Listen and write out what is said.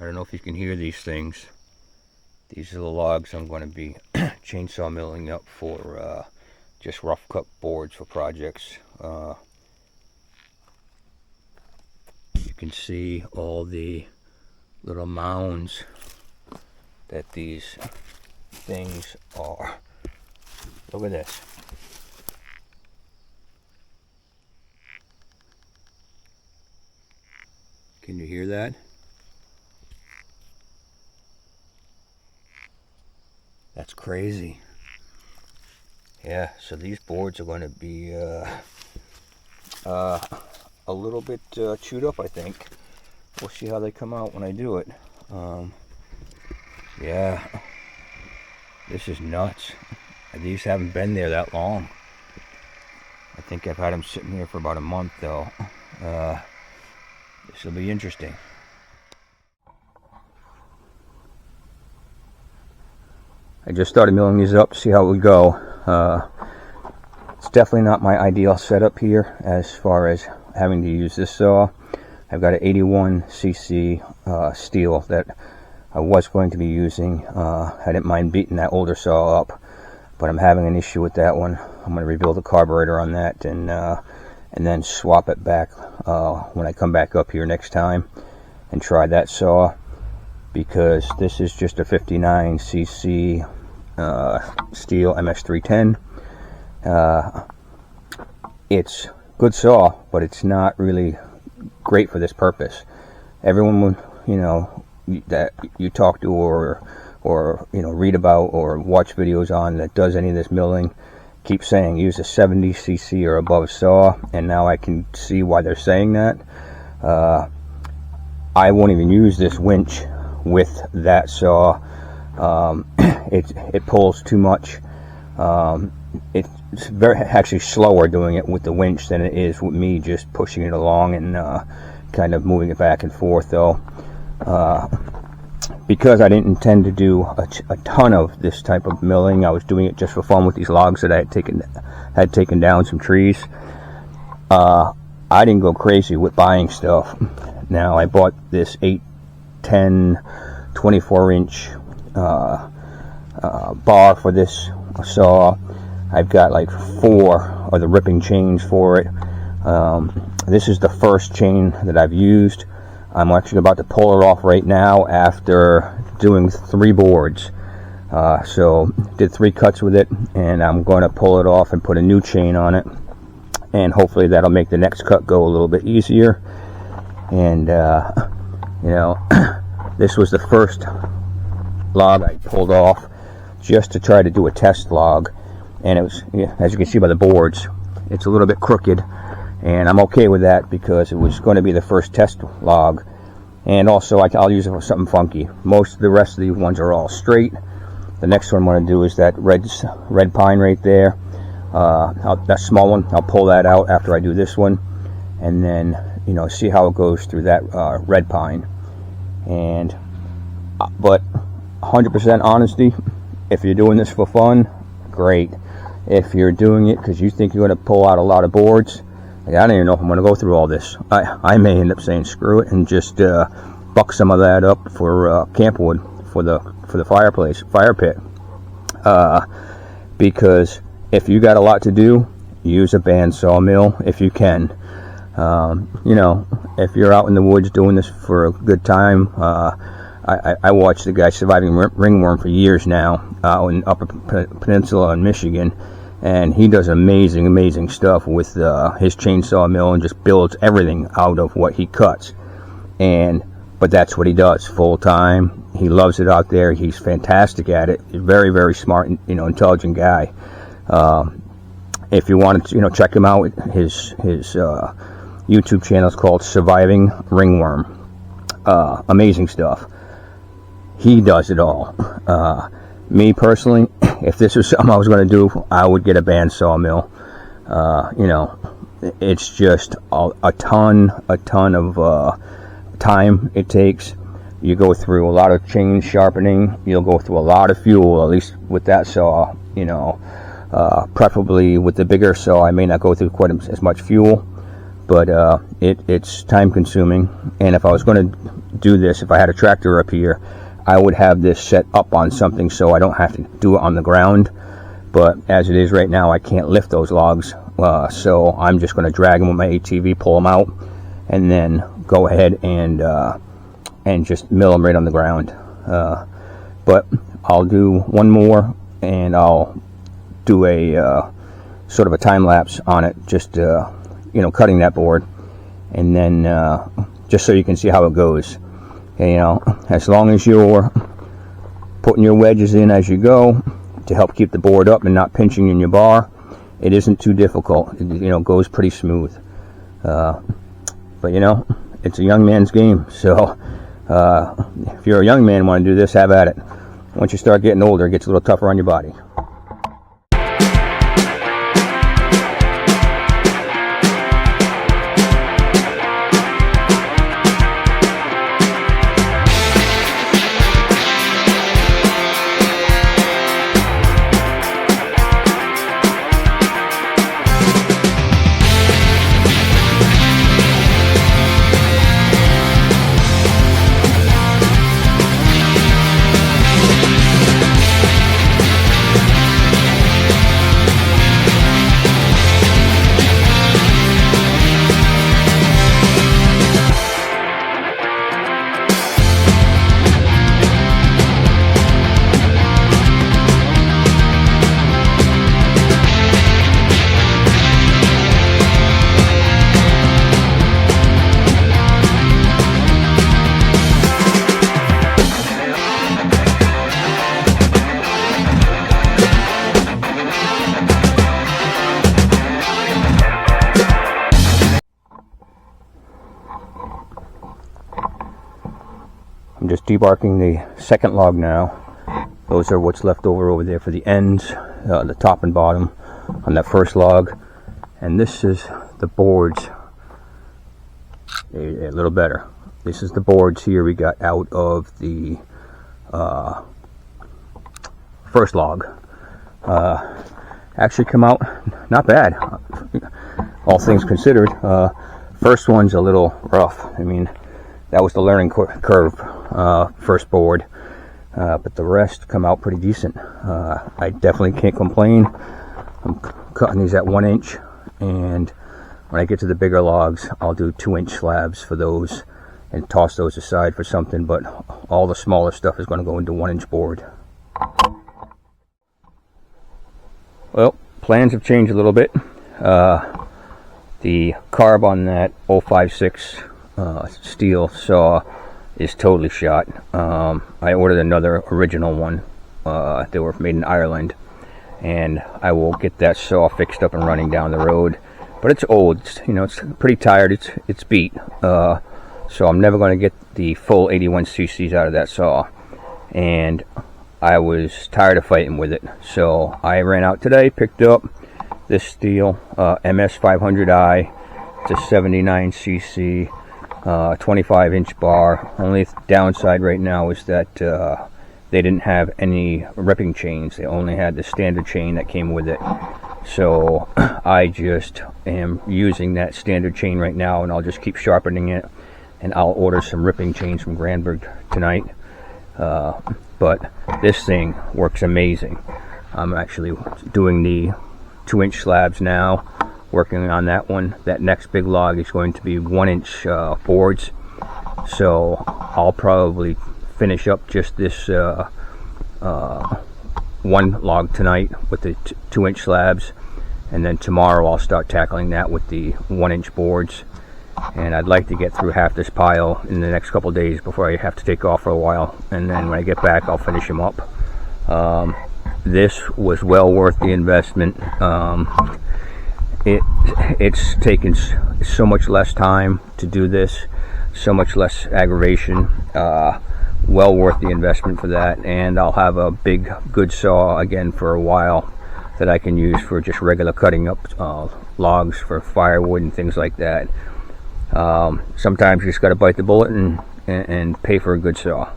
I don't know if you can hear these things. These are the logs I'm going to be chainsaw milling up for just rough cut boards for projects. You can see all the little mounds that these things are. Look at this. Can you hear that? That's crazy. Yeah, so these boards are going to be a little bit chewed up, I think. We'll see how they come out when I do it. Yeah, this is nuts. These haven't been there that long. I think I've had them sitting here for about a month, though. This will be interesting. I just started milling these up to see how it would go. It's definitely not my ideal setup here as far as having to use this saw. I've got an 81cc steel that I was going to be using. I didn't mind beating that older saw up, but I'm having an issue with that one. I'm going to rebuild the carburetor on that and then swap it back when I come back up here next time and try that saw, because this is just a 59cc steel MS310. It's good saw, but it's not really great for this purpose. Everyone, that you talk to or read about or watch videos on that does any of this milling keep saying use a 70cc or above saw, and now I can see why they're saying that. I won't even use this winch with that saw. It pulls too much. It's actually slower doing it with the winch than it is with me just pushing it along and kind of moving it back and forth, though. Because I didn't intend to do a ton of this type of milling, I was doing it just for fun with these logs that I had taken down some trees. I didn't go crazy with buying stuff. Now, I bought this 8, 10, 24-inch bar for this saw. I've got like 4 of the ripping chains for it. This is the first chain that I've used. I'm actually about to pull it off right now after doing 3 boards. So did 3 cuts with it, and I'm going to pull it off and put a new chain on it, and hopefully that'll make the next cut go a little bit easier. And this was the first log I pulled off just to try to do a test log, and it was, as you can see by the boards, it's a little bit crooked, and I'm okay with that because it was going to be the first test log, and also I'll use it for something funky. Most of the rest of these ones are all straight. The next one I'm going to do is that red pine right there. That small one, I'll pull that out after I do this one, and then see how it goes through that red pine. And but 100% honesty, if you're doing this for fun, great. If you're doing it because you think you're going to pull out a lot of boards, I don't even know if I'm going to go through all this. I may end up saying screw it and just buck some of that up for campwood for the fire pit. Because if you got a lot to do, use a bandsaw mill if you can. If you're out in the woods doing this for a good time, I watched the guy surviving ringworm for years now out in Upper Peninsula in Michigan, and he does amazing stuff with his chainsaw mill and just builds everything out of what he cuts. But that's what he does full time. He loves it out there. He's fantastic at it. He's very smart and intelligent guy. If you want to check him out, his YouTube channel is called Surviving Ringworm. Amazing stuff. He does it all. Me personally, if this was something I was going to do, I would get a bandsaw mill. It's just a ton of time it takes. You go through a lot of chain sharpening. You'll go through a lot of fuel, at least with that saw. Preferably with the bigger saw, I may not go through quite as much fuel. but it's time consuming. And if I was going to do this, if I had a tractor up here, I would have this set up on something so I don't have to do it on the ground. But as it is right now, I can't lift those logs, so I'm just going to drag them with my ATV, pull them out, and then go ahead and just mill them right on the ground. But I'll do one more, and I'll do a sort of a time lapse on it, just cutting that board, and then just so you can see how it goes. And, as long as you're putting your wedges in as you go to help keep the board up and not pinching in your bar, it isn't too difficult. It goes pretty smooth. But it's a young man's game, so if you're a young man and want to do this, have at it. Once you start getting older, it gets a little tougher on your body. I'm just debarking the second log now. Those are what's left over there for the ends, the top and bottom on that first log. And this is the boards, a little better. This is the boards here we got out of the first log. Actually come out not bad, all things considered. First one's a little rough. I mean, that was the learning curve, first board, but the rest come out pretty decent. I definitely can't complain. I'm cutting these at 1 inch, and when I get to the bigger logs, I'll do 2-inch slabs for those and toss those aside for something, but all the smaller stuff is going to go into 1-inch board. Well, plans have changed a little bit. The carb on that 056 steel saw is totally shot. I ordered another original one. They were made in Ireland, and I will get that saw fixed up and running down the road. But it's old, it's pretty tired, it's beat. So I'm never going to get the full 81 cc's out of that saw, and I was tired of fighting with it. So I ran out today, picked up this steel MS 500i. It's a 79 cc 25-inch bar. Only downside right now is that they didn't have any ripping chains. They only had the standard chain that came with it. So I just am using that standard chain right now, and I'll just keep sharpening it, and I'll order some ripping chains from Granberg tonight. But this thing works amazing. I'm actually doing the 2-inch slabs now, working on that one. That next big log is going to be 1-inch boards, so I'll probably finish up just this one log tonight with the 2-inch slabs, and then tomorrow I'll start tackling that with the 1-inch boards. And I'd like to get through half this pile in the next couple days before I have to take off for a while, and then when I get back I'll finish them up. This was well worth the investment. It's taken so much less time to do this, so much less aggravation. Well worth the investment for that, and I'll have a big good saw again for a while that I can use for just regular cutting up logs for firewood and things like that. Sometimes you just got to bite the bullet and pay for a good saw.